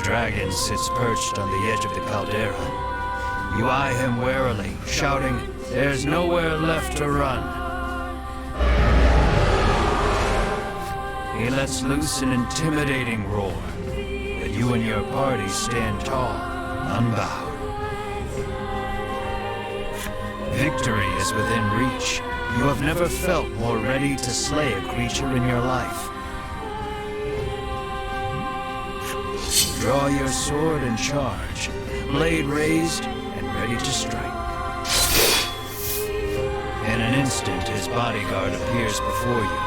dragon sits perched on the edge of the caldera. You eye him warily, shouting, "There's nowhere left to run." He lets loose an intimidating roar, but you and your party stand tall, unbowed. Victory is within reach. You have never felt more ready to slay a creature in your life. Draw your sword and charge, blade raised and ready to strike. In an instant, his bodyguard appears before you.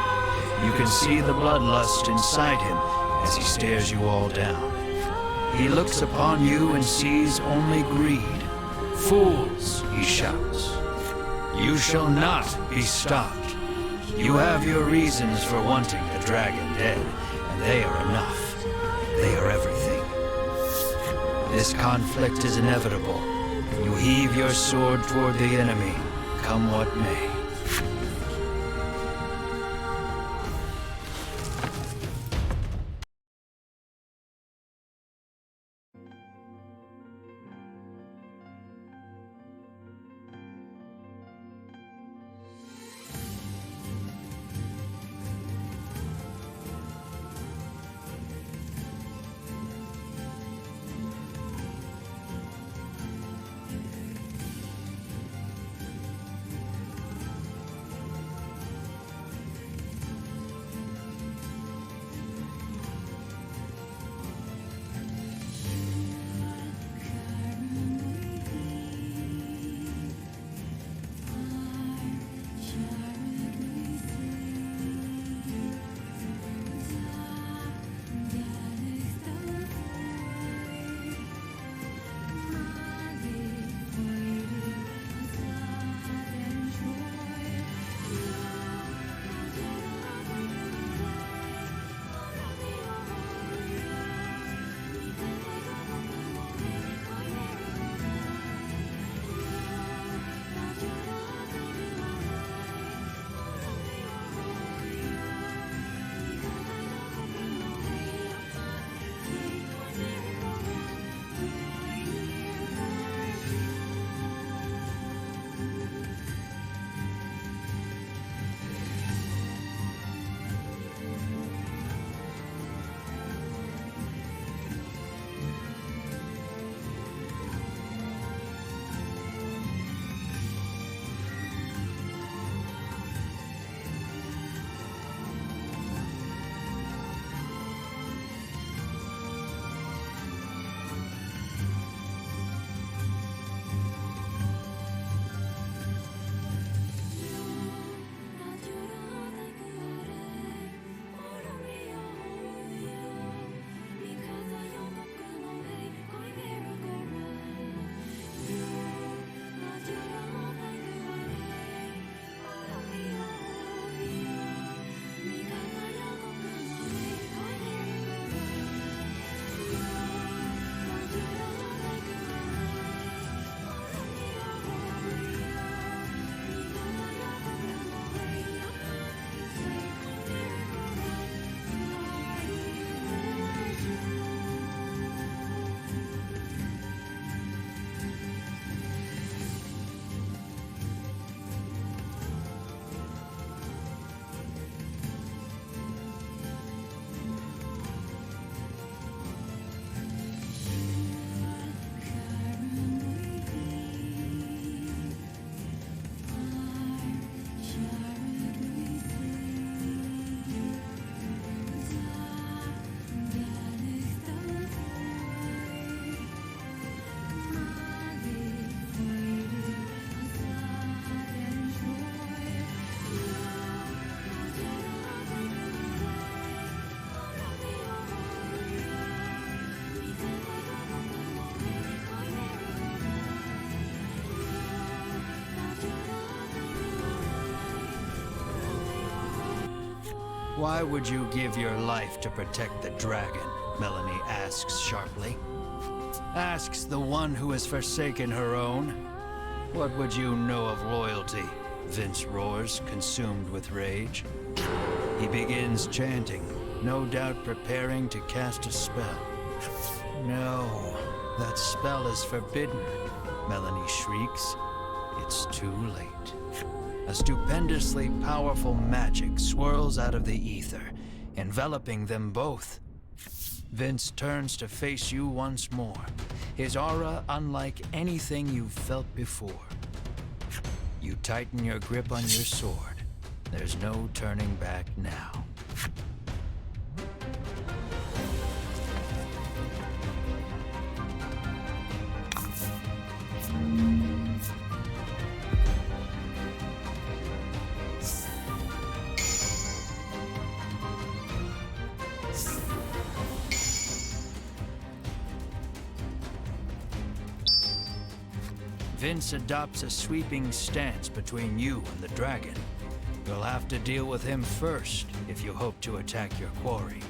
You can see the bloodlust inside him as he stares you all down. He looks upon you and sees only greed. "Fools," he shouts. "You shall not be stopped. You have your reasons for wanting the dragon dead, and they are enough. They are everything. This conflict is inevitable. You heave your sword toward the enemy, come what may." "Why would you give your life to protect the dragon?" Melanie asks sharply. Asks the one who has forsaken her own. "What would you know of loyalty?" Vince roars, consumed with rage. He begins chanting, no doubt preparing to cast a spell. No, that spell is forbidden, Melanie shrieks. It's too late. A stupendously powerful magic swirls out of the ether, enveloping them both. Vince turns to face you once more, his aura unlike anything you've felt before. You tighten your grip on your sword. There's no turning back now. Vince adopts a sweeping stance between you and the dragon. You'll have to deal with him first if you hope to attack your quarry.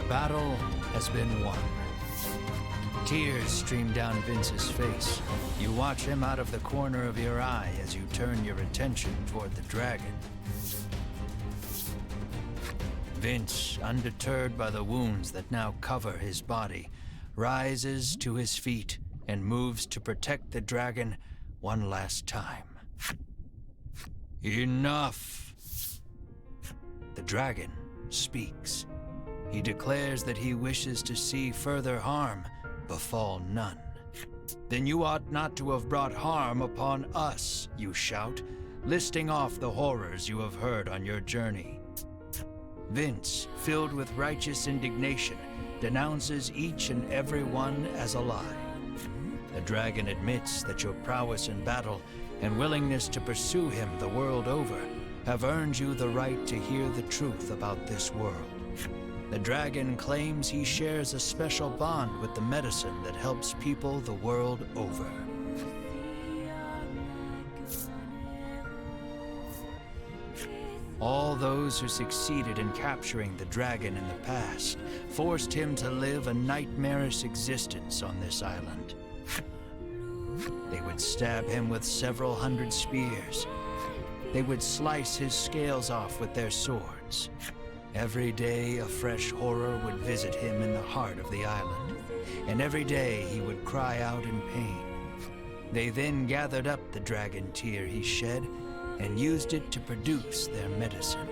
The battle has been won. Tears stream down Vince's face. You watch him out of the corner of your eye as you turn your attention toward the dragon. Vince, undeterred by the wounds that now cover his body, rises to his feet and moves to protect the dragon one last time. Enough! The dragon speaks. He declares that he wishes to see further harm befall none. Then you ought not to have brought harm upon us, you shout, listing off the horrors you have heard on your journey. Vince, filled with righteous indignation, denounces each and every one as a lie. The dragon admits that your prowess in battle and willingness to pursue him the world over have earned you the right to hear the truth about this world. The dragon claims he shares a special bond with the medicine that helps people the world over. All those who succeeded in capturing the dragon in the past forced him to live a nightmarish existence on this island. They would stab him with several hundred spears. They would slice his scales off with their swords. Every day a fresh horror would visit him in the heart of the island, and every day he would cry out in pain. They then gathered up the dragon tear he shed and used it to produce their medicine.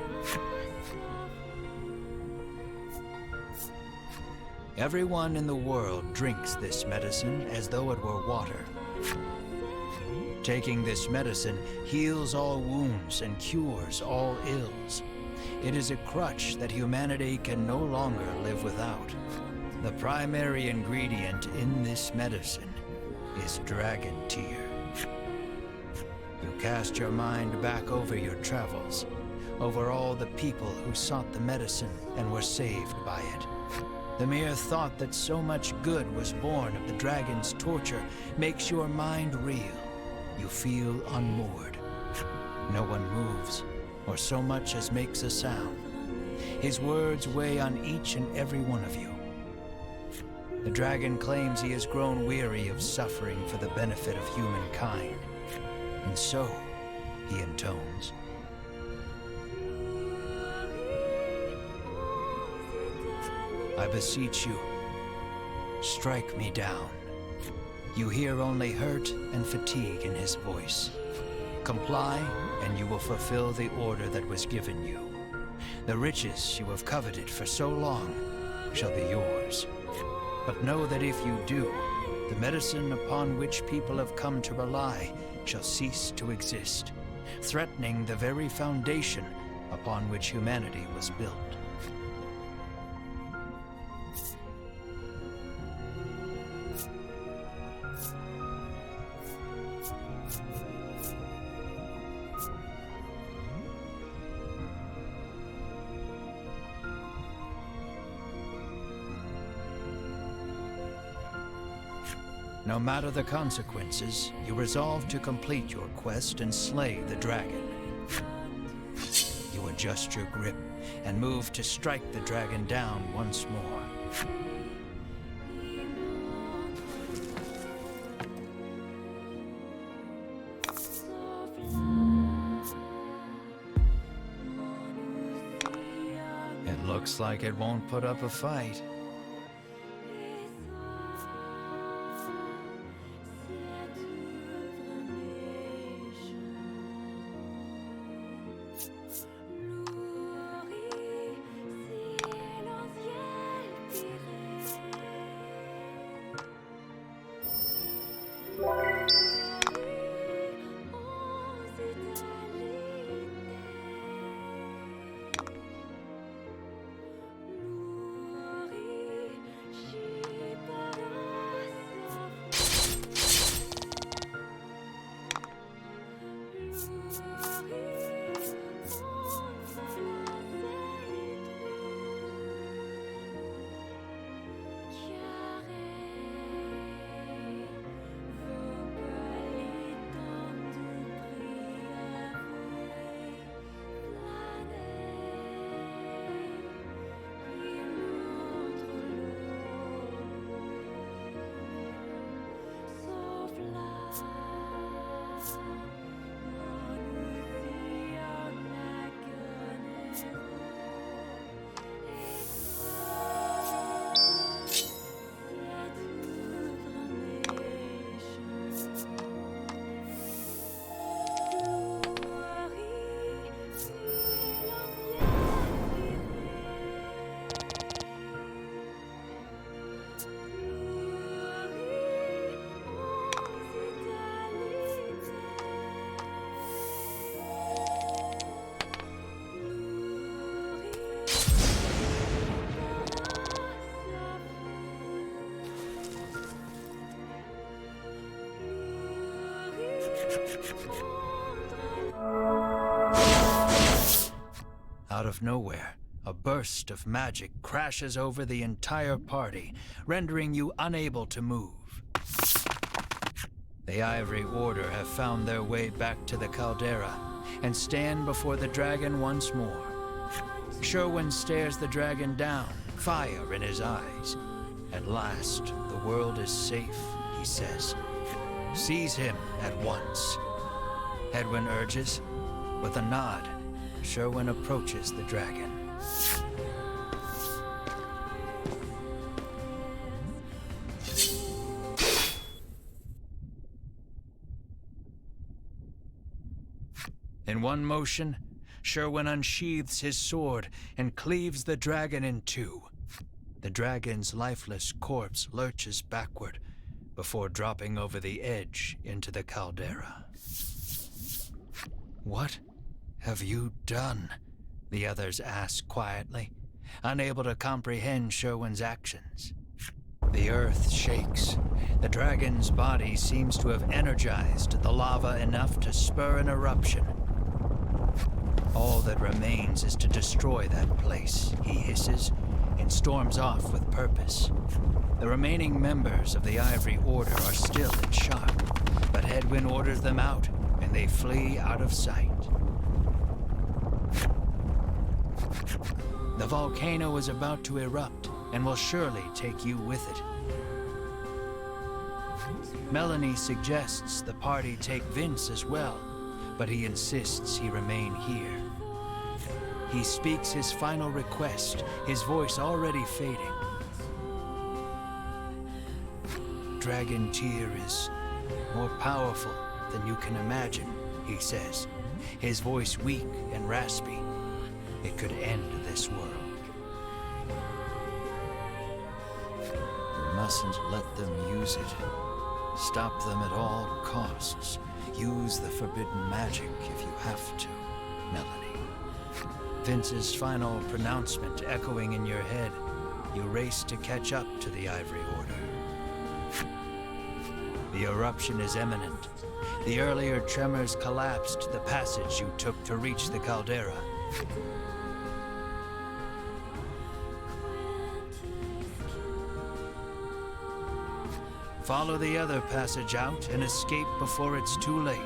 Everyone in the world drinks this medicine as though it were water. Taking this medicine heals all wounds and cures all ills. It is a crutch that humanity can no longer live without. The primary ingredient in this medicine is dragon tear. You cast your mind back over your travels, over all the people who sought the medicine and were saved by it. The mere thought that so much good was born of the dragon's torture makes your mind reel. You feel unmoored. No one moves, or so much as makes a sound. His words weigh on each and every one of you. The dragon claims he has grown weary of suffering for the benefit of humankind, and so he intones. I beseech you, strike me down. You hear only hurt and fatigue in his voice. Comply, and you will fulfill the order that was given you. The riches you have coveted for so long shall be yours. But know that if you do, the medicine upon which people have come to rely shall cease to exist, threatening the very foundation upon which humanity was built. No matter the consequences, you resolve to complete your quest and slay the dragon. You adjust your grip and move to strike the dragon down once more. It looks like it won't put up a fight. Out of nowhere, a burst of magic crashes over the entire party, rendering you unable to move. The Ivory Order have found their way back to the caldera and stand before the dragon once more. Sherwin stares the dragon down, fire in his eyes. At last, the world is safe, he says. Seize him at once. Edwin urges. With a nod, Sherwin approaches the dragon. In one motion, Sherwin unsheathes his sword and cleaves the dragon in two. The dragon's lifeless corpse lurches backward before dropping over the edge into the caldera. "What have you done?" the others ask quietly, unable to comprehend Sherwin's actions. The earth shakes. The dragon's body seems to have energized the lava enough to spur an eruption. All that remains is to destroy that place, he hisses, and storms off with purpose. The remaining members of the Ivory Order are still in shock, but Hedwyn orders them out, and they flee out of sight. The volcano is about to erupt, and will surely take you with it. Melanie suggests the party take Vince as well, but he insists he remain here. He speaks his final request, his voice already fading. "Dragon Tear is more powerful than you can imagine," he says, his voice weak and raspy. It could end this world. You mustn't let them use it. Stop them at all costs. Use the forbidden magic if you have to, Melanie. Vince's final pronouncement echoing in your head, you race to catch up to the Ivory Order. The eruption is imminent. The earlier tremors collapsed the passage you took to reach the caldera. Follow the other passage out and escape before it's too late.